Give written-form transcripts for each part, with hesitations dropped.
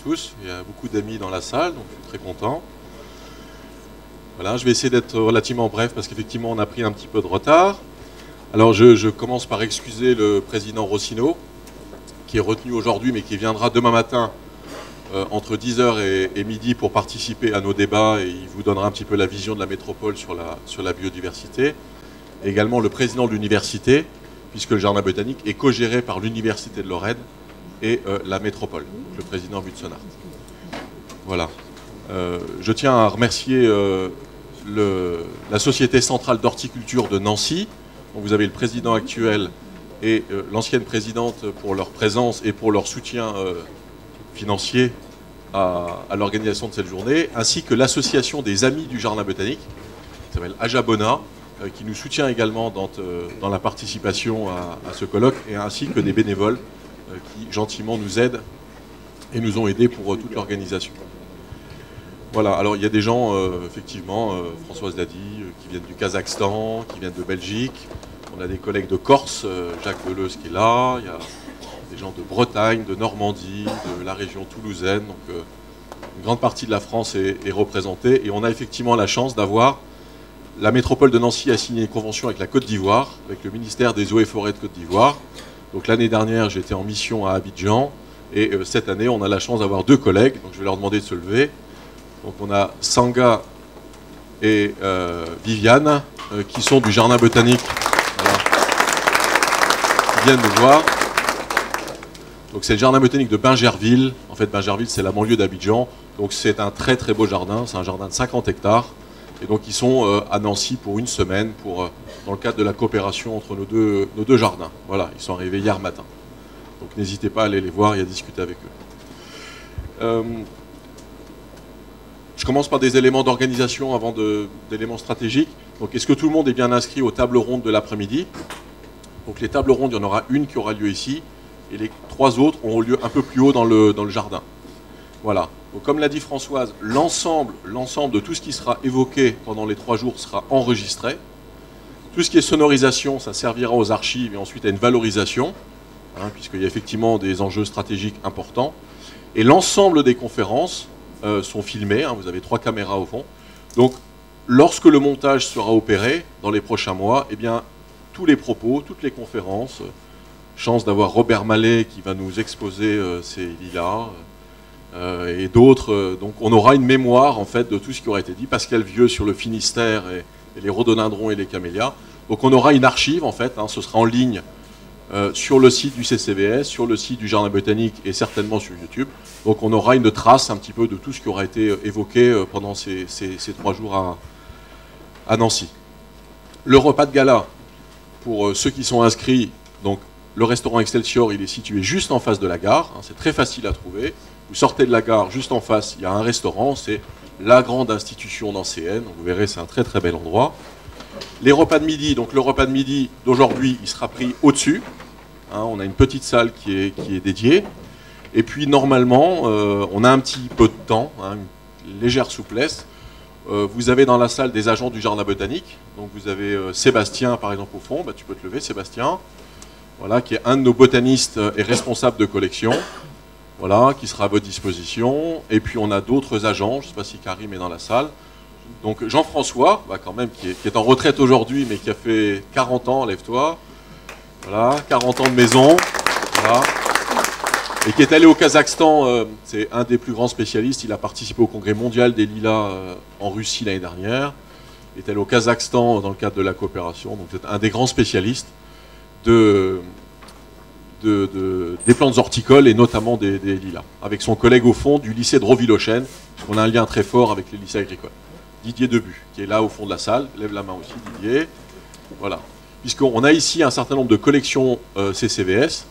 tous. Il y a beaucoup d'amis dans la salle, donc je suis très content. Voilà, je vais essayer d'être relativement bref parce qu'effectivement on a pris un petit peu de retard. Alors je commence par excuser le président Rossino, qui est retenu aujourd'hui mais qui viendra demain matin entre 10h et midi pour participer à nos débats, et il vous donnera un petit peu la vision de la métropole sur la biodiversité. Et également le président de l'université, puisque le jardin botanique est co-géré par l'université de Lorraine et la métropole, le président Butsonart. Voilà. Je tiens à remercier la Société centrale d'horticulture de Nancy, dont vous avez le président actuel et l'ancienne présidente, pour leur présence et pour leur soutien financier à l'organisation de cette journée, ainsi que l'association des Amis du Jardin Botanique, qui s'appelle Ajabona, qui nous soutient également dans la participation à ce colloque, et ainsi que des bénévoles qui gentiment nous aident et nous ont aidés pour toute l'organisation. Voilà, alors il y a des gens, effectivement, Françoise l'a dit, qui viennent du Kazakhstan, qui viennent de Belgique. On a des collègues de Corse, Jacques Deleuze qui est là, il y a des gens de Bretagne, de Normandie, de la région toulousaine. Donc une grande partie de la France est représentée, et on a effectivement la chance d'avoir... La métropole de Nancy a signé une convention avec la Côte d'Ivoire, avec le ministère des Eaux et Forêts de Côte d'Ivoire. Donc l'année dernière, j'étais en mission à Abidjan, et cette année, on a la chance d'avoir deux collègues, donc je vais leur demander de se lever. Donc on a Sanga et Viviane, qui sont du Jardin Botanique, voilà, qui viennent nous voir. Donc c'est le Jardin Botanique de Bingerville. En fait, Bingerville, c'est la banlieue d'Abidjan. Donc c'est un très très beau jardin, c'est un jardin de 50 hectares. Et donc ils sont à Nancy pour une semaine, dans le cadre de la coopération entre nos deux jardins. Voilà, ils sont arrivés hier matin. Donc n'hésitez pas à aller les voir et à discuter avec eux. Je commence par des éléments d'organisation avant d'éléments stratégiques. Donc est-ce que tout le monde est bien inscrit aux tables rondes de l'après-midi? Donc les tables rondes, il y en aura une qui aura lieu ici, et les trois autres auront lieu un peu plus haut dans le jardin. Voilà. Donc, comme l'a dit Françoise, l'ensemble de tout ce qui sera évoqué pendant les 3 jours sera enregistré. Tout ce qui est sonorisation, ça servira aux archives et ensuite à une valorisation, puisqu'il y a effectivement des enjeux stratégiques importants. Et l'ensemble des conférences sont filmées, vous avez 3 caméras au fond. Donc, lorsque le montage sera opéré dans les prochains mois, eh bien, tous les propos, toutes les conférences, chance d'avoir Robert Mallet qui va nous exposer ces lilas, et d'autres, donc on aura une mémoire en fait de tout ce qui aura été dit. Pascal Vieux sur le Finistère et les rhododendrons et les camélias. Donc on aura une archive en fait, ce sera en ligne sur le site du CCVS, sur le site du Jardin Botanique et certainement sur YouTube. Donc on aura une trace un petit peu de tout ce qui aura été évoqué pendant ces 3 jours à Nancy. Le repas de gala, pour ceux qui sont inscrits, donc le restaurant Excelsior, il est situé juste en face de la gare, c'est très facile à trouver. Vous sortez de la gare, juste en face, il y a un restaurant, c'est la grande institution nancéenne. Vous verrez, c'est un très très bel endroit. Les repas de midi, donc le repas de midi d'aujourd'hui, il sera pris au-dessus. On a une petite salle qui est dédiée. Et puis normalement, on a un petit peu de temps, une légère souplesse. Vous avez dans la salle des agents du Jardin Botanique. Donc vous avez Sébastien, par exemple, au fond. Tu peux te lever, Sébastien. Voilà, qui est un de nos botanistes et responsable de collection. Voilà, qui sera à votre disposition. Et puis on a d'autres agents, je ne sais pas si Karim est dans la salle. Donc Jean-François, quand même, qui est en retraite aujourd'hui, mais qui a fait 40 ans, lève-toi. Voilà, 40 ans de maison. Voilà. Et qui est allé au Kazakhstan, c'est un des plus grands spécialistes. Il a participé au congrès mondial des lilas en Russie l'année dernière. Il est allé au Kazakhstan dans le cadre de la coopération. Donc c'est un des grands spécialistes des plantes horticoles et notamment des lilas, avec son collègue au fond du lycée de Roville-aux-Chênes, puisqu'on a un lien très fort avec les lycées agricoles. Didier Debu, qui est là au fond de la salle, lève la main aussi, Didier. Voilà. Puisqu'on a ici un certain nombre de collections CCVS.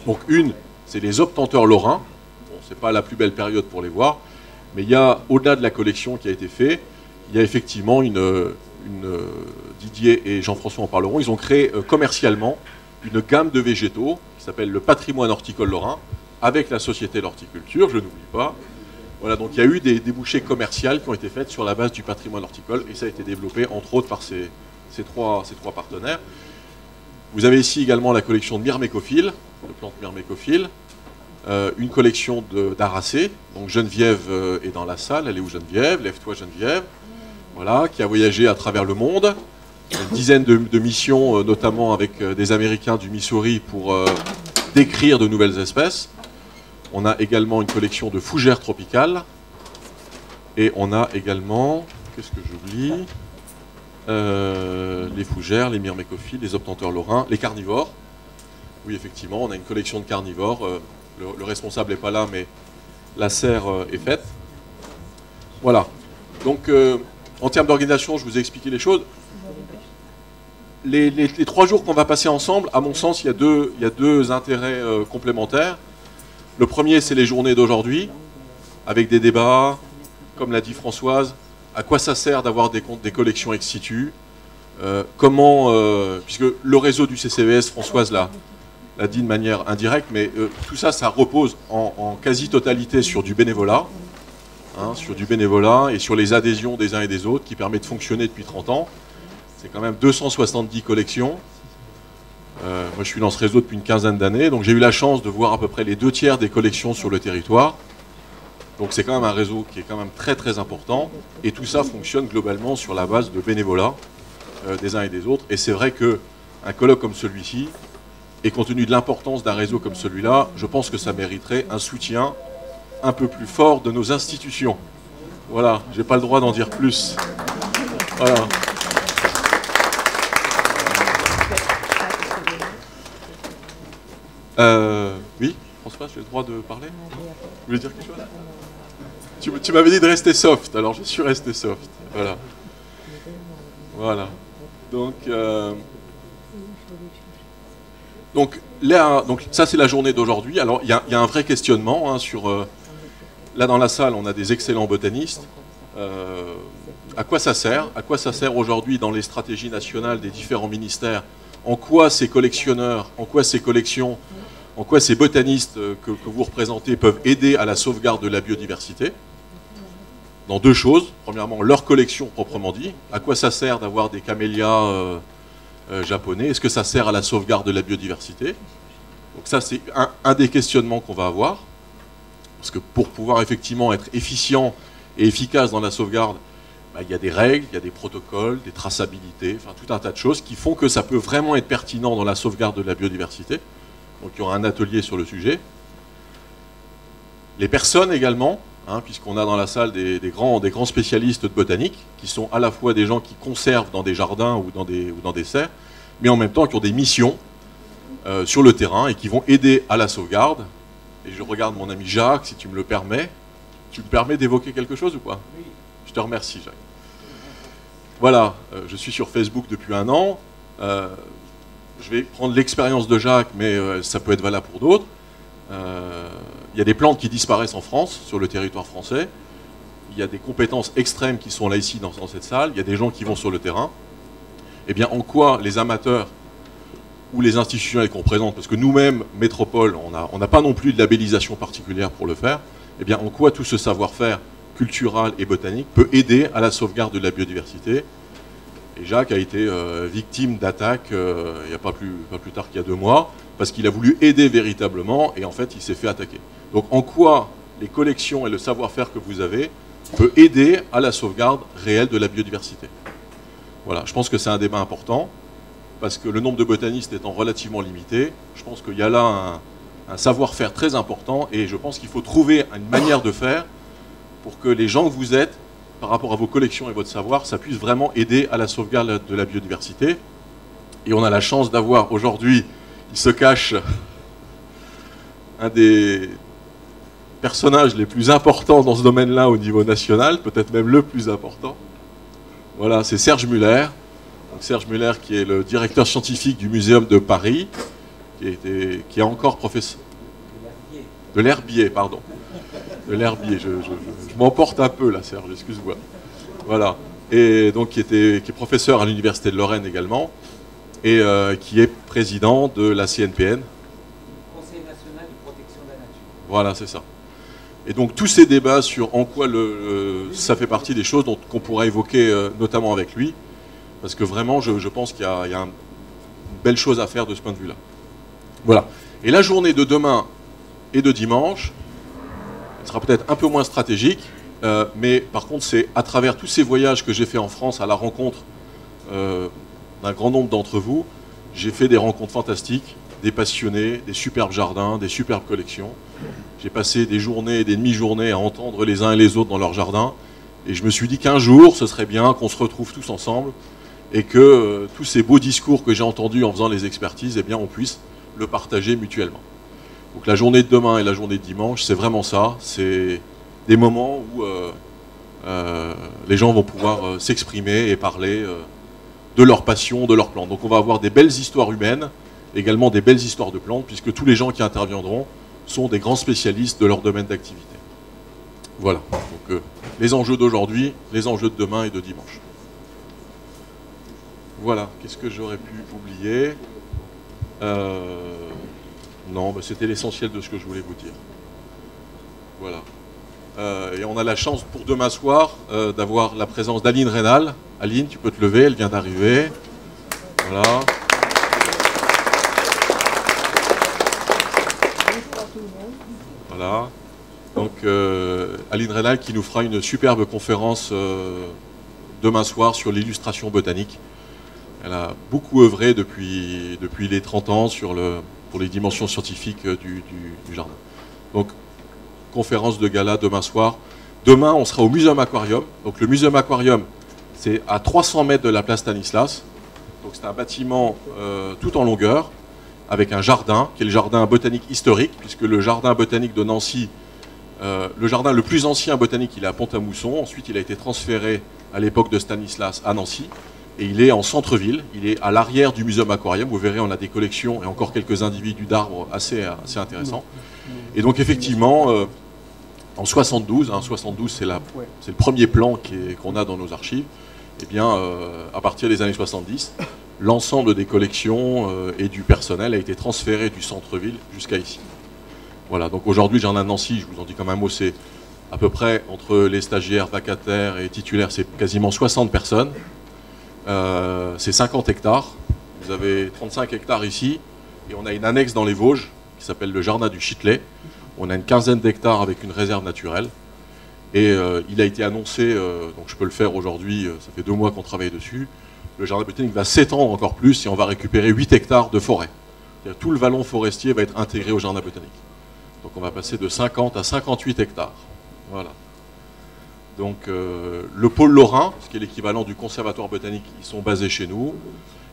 Donc une, c'est les obtenteurs lorrains. Bon, c'est pas la plus belle période pour les voir, mais il y a, au-delà de la collection qui a été faite, il y a effectivement Didier et Jean-François en parleront, ils ont créé commercialement une gamme de végétaux qui s'appelle le patrimoine horticole lorrain, avec la Société de l'horticulture, je n'oublie pas. Voilà, donc il y a eu des débouchés commerciales qui ont été faites sur la base du patrimoine horticole, et ça a été développé entre autres par ces trois partenaires. Vous avez ici également la collection de myrmécophiles, de plantes myrmécophiles. une collection d'Aracé. Donc Geneviève est dans la salle. Elle est où, Geneviève? Lève-toi, Geneviève. Voilà, qui a voyagé à travers le monde. Une dizaine de missions, notamment avec des Américains du Missouri pour décrire de nouvelles espèces. On a également une collection de fougères tropicales. Et on a également, qu'est-ce que j'oublie? Les fougères, les myrmécophiles, les obtenteurs lorrains, les carnivores. Oui, effectivement, on a une collection de carnivores. Le responsable n'est pas là, mais la serre est faite. Voilà. Donc, en termes d'organisation, je vous ai expliqué les choses. Les 3 jours qu'on va passer ensemble, à mon sens, il y a deux intérêts complémentaires. Le premier, c'est les journées d'aujourd'hui, avec des débats, comme l'a dit Françoise, à quoi ça sert d'avoir des collections ex situ, puisque le réseau du CCVS, Françoise l'a dit de manière indirecte, mais tout ça, ça repose en quasi-totalité sur du bénévolat, sur du bénévolat et sur les adhésions des uns et des autres, qui permet de fonctionner depuis 30 ans. C'est quand même 270 collections. Moi, je suis dans ce réseau depuis une quinzaine d'années, donc j'ai eu la chance de voir à peu près les 2/3 des collections sur le territoire. Donc c'est quand même un réseau qui est quand même très très important, et tout ça fonctionne globalement sur la base de bénévolat des uns et des autres. Et c'est vrai qu'un colloque comme celui-ci, et compte tenu de l'importance d'un réseau comme celui-là, je pense que ça mériterait un soutien un peu plus fort de nos institutions. Voilà, j'ai pas le droit d'en dire plus. Voilà. Oui, François, j'ai le droit de parler? Vous voulez dire quelque chose? Tu m'avais dit de rester soft, alors je suis resté soft. Voilà. Voilà. Donc ça, c'est la journée d'aujourd'hui. Alors, il y a un vrai questionnement sur... là, dans la salle, on a des excellents botanistes. À quoi ça sert? À quoi ça sert aujourd'hui dans les stratégies nationales des différents ministères? En quoi ces collectionneurs, en quoi ces collections, en quoi ces botanistes que vous représentez peuvent aider à la sauvegarde de la biodiversité? Dans 2 choses. Premièrement, leur collection proprement dit. À quoi ça sert d'avoir des camélias japonais? Est-ce que ça sert à la sauvegarde de la biodiversité? Donc ça, c'est un des questionnements qu'on va avoir. Parce que pour pouvoir effectivement être efficient et efficace dans la sauvegarde, il y a des règles, il y a des protocoles, des traçabilités, enfin tout un tas de choses qui font que ça peut vraiment être pertinent dans la sauvegarde de la biodiversité. Donc il y aura un atelier sur le sujet. Les personnes également, puisqu'on a dans la salle des grands spécialistes de botanique, qui sont à la fois des gens qui conservent dans des jardins ou dans des serres, mais en même temps qui ont des missions sur le terrain et qui vont aider à la sauvegarde. Et je regarde mon ami Jacques, si tu me le permets. Tu me permets d'évoquer quelque chose ou pas? Oui. Je te remercie, Jacques. Voilà, je suis sur Facebook depuis 1 an. Je vais prendre l'expérience de Jacques, mais ça peut être valable pour d'autres. Il y a des plantes qui disparaissent en France, sur le territoire français. Il y a des compétences extrêmes qui sont là ici dans cette salle. Il y a des gens qui vont sur le terrain. Eh bien, en quoi les amateurs ou les institutionnels qu'on représente, parce que nous-mêmes, Métropole, on n'a pas non plus de labellisation particulière pour le faire, eh bien, en quoi tout ce savoir-faire culturel et botanique peut aider à la sauvegarde de la biodiversité? Et Jacques a été victime d'attaques il n'y a pas plus tard qu'il y a 2 mois, parce qu'il a voulu aider véritablement, et en fait, il s'est fait attaquer. Donc, en quoi les collections et le savoir-faire que vous avez peut aider à la sauvegarde réelle de la biodiversité? Voilà, je pense que c'est un débat important, parce que le nombre de botanistes étant relativement limité, je pense qu'il y a là un savoir-faire très important, et je pense qu'il faut trouver une manière de faire pour que les gens que vous êtes, par rapport à vos collections et votre savoir, ça puisse vraiment aider à la sauvegarde de la biodiversité. Et on a la chance d'avoir aujourd'hui, il se cache un des personnages les plus importants dans ce domaine-là au niveau national, peut-être même le plus important. Voilà, c'est Serge Muller. Donc Serge Muller qui est le directeur scientifique du Muséum de Paris, qui est encore professeur... De l'herbier, pardon. De l'herbier, je m'emporte un peu là, Serge, excuse-moi. Voilà. Et donc qui est professeur à l'Université de Lorraine également, et qui est président de la CNPN. Conseil national de protection de la nature. Voilà, c'est ça. Et donc tous ces débats sur en quoi ça fait partie des choses qu'on pourra évoquer notamment avec lui, parce que vraiment je pense qu'il y a une belle chose à faire de ce point de vue-là. Voilà. Et la journée de demain, et de dimanche. Elle sera peut-être un peu moins stratégique, mais par contre, c'est à travers tous ces voyages que j'ai fait en France à la rencontre d'un grand nombre d'entre vous, j'ai fait des rencontres fantastiques, des passionnés, des superbes jardins, des superbes collections. J'ai passé des journées et des demi-journées à entendre les uns et les autres dans leur jardin, et je me suis dit qu'un jour, ce serait bien qu'on se retrouve tous ensemble, et que tous ces beaux discours que j'ai entendus en faisant les expertises, eh bien, on puisse le partager mutuellement. Donc la journée de demain et la journée de dimanche, c'est vraiment ça. C'est des moments où les gens vont pouvoir s'exprimer et parler de leur passion, de leurs plantes. Donc on va avoir des belles histoires humaines, également des belles histoires de plantes, puisque tous les gens qui interviendront sont des grands spécialistes de leur domaine d'activité. Voilà, donc les enjeux d'aujourd'hui, les enjeux de demain et de dimanche. Voilà, qu'est-ce que j'aurais pu oublier? Non, bah, c'était l'essentiel de ce que je voulais vous dire. Voilà. Et on a la chance pour demain soir d'avoir la présence d'Aline Rénal. Aline, tu peux te lever, elle vient d'arriver. Voilà. Voilà. Donc Aline Rénal qui nous fera une superbe conférence demain soir sur l'illustration botanique. Elle a beaucoup œuvré depuis les 30 ans pour les dimensions scientifiques du jardin. Donc, conférence de gala demain soir. Demain, on sera au Muséum Aquarium. Donc, le Muséum Aquarium, c'est à 300 mètres de la place Stanislas. Donc, c'est un bâtiment tout en longueur, avec un jardin, qui est le jardin botanique historique, puisque le jardin botanique de Nancy, le jardin le plus ancien botanique, il est à Pont-à-Mousson. Ensuite, il a été transféré à l'époque de Stanislas à Nancy. Et il est en centre-ville, il est à l'arrière du Muséum Aquarium. Vous verrez, on a des collections et encore quelques individus d'arbres assez intéressants. Et donc effectivement, en 72, 72 c'est le premier plan qu'on a dans nos archives, et bien à partir des années 70, l'ensemble des collections et du personnel a été transféré du centre-ville jusqu'à ici. Voilà, donc aujourd'hui, Jardin de Nancy, je vous en dis comme un mot, c'est à peu près, entre les stagiaires, vacataires et titulaires, c'est quasiment 60 personnes. C'est 50 hectares, vous avez 35 hectares ici, et on a une annexe dans les Vosges qui s'appelle le jardin du Chitelet. On a une quinzaine d'hectares avec une réserve naturelle, et il a été annoncé, donc je peux le faire aujourd'hui, ça fait 2 mois qu'on travaille dessus, le jardin botanique va s'étendre encore plus et on va récupérer 8 hectares de forêt. Tout le vallon forestier va être intégré au jardin botanique. Donc on va passer de 50 à 58 hectares. Voilà. Donc le pôle Lorrain, ce qui est l'équivalent du conservatoire botanique, ils sont basés chez nous.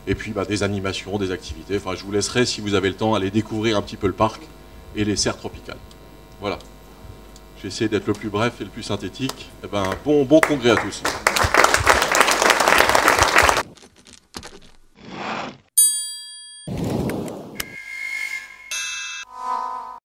Et puis bah, des animations, des activités. Enfin, je vous laisserai, si vous avez le temps, aller découvrir un petit peu le parc et les serres tropicales. Voilà. J'ai essayé d'être le plus bref et le plus synthétique. Et ben, bon congrès à tous.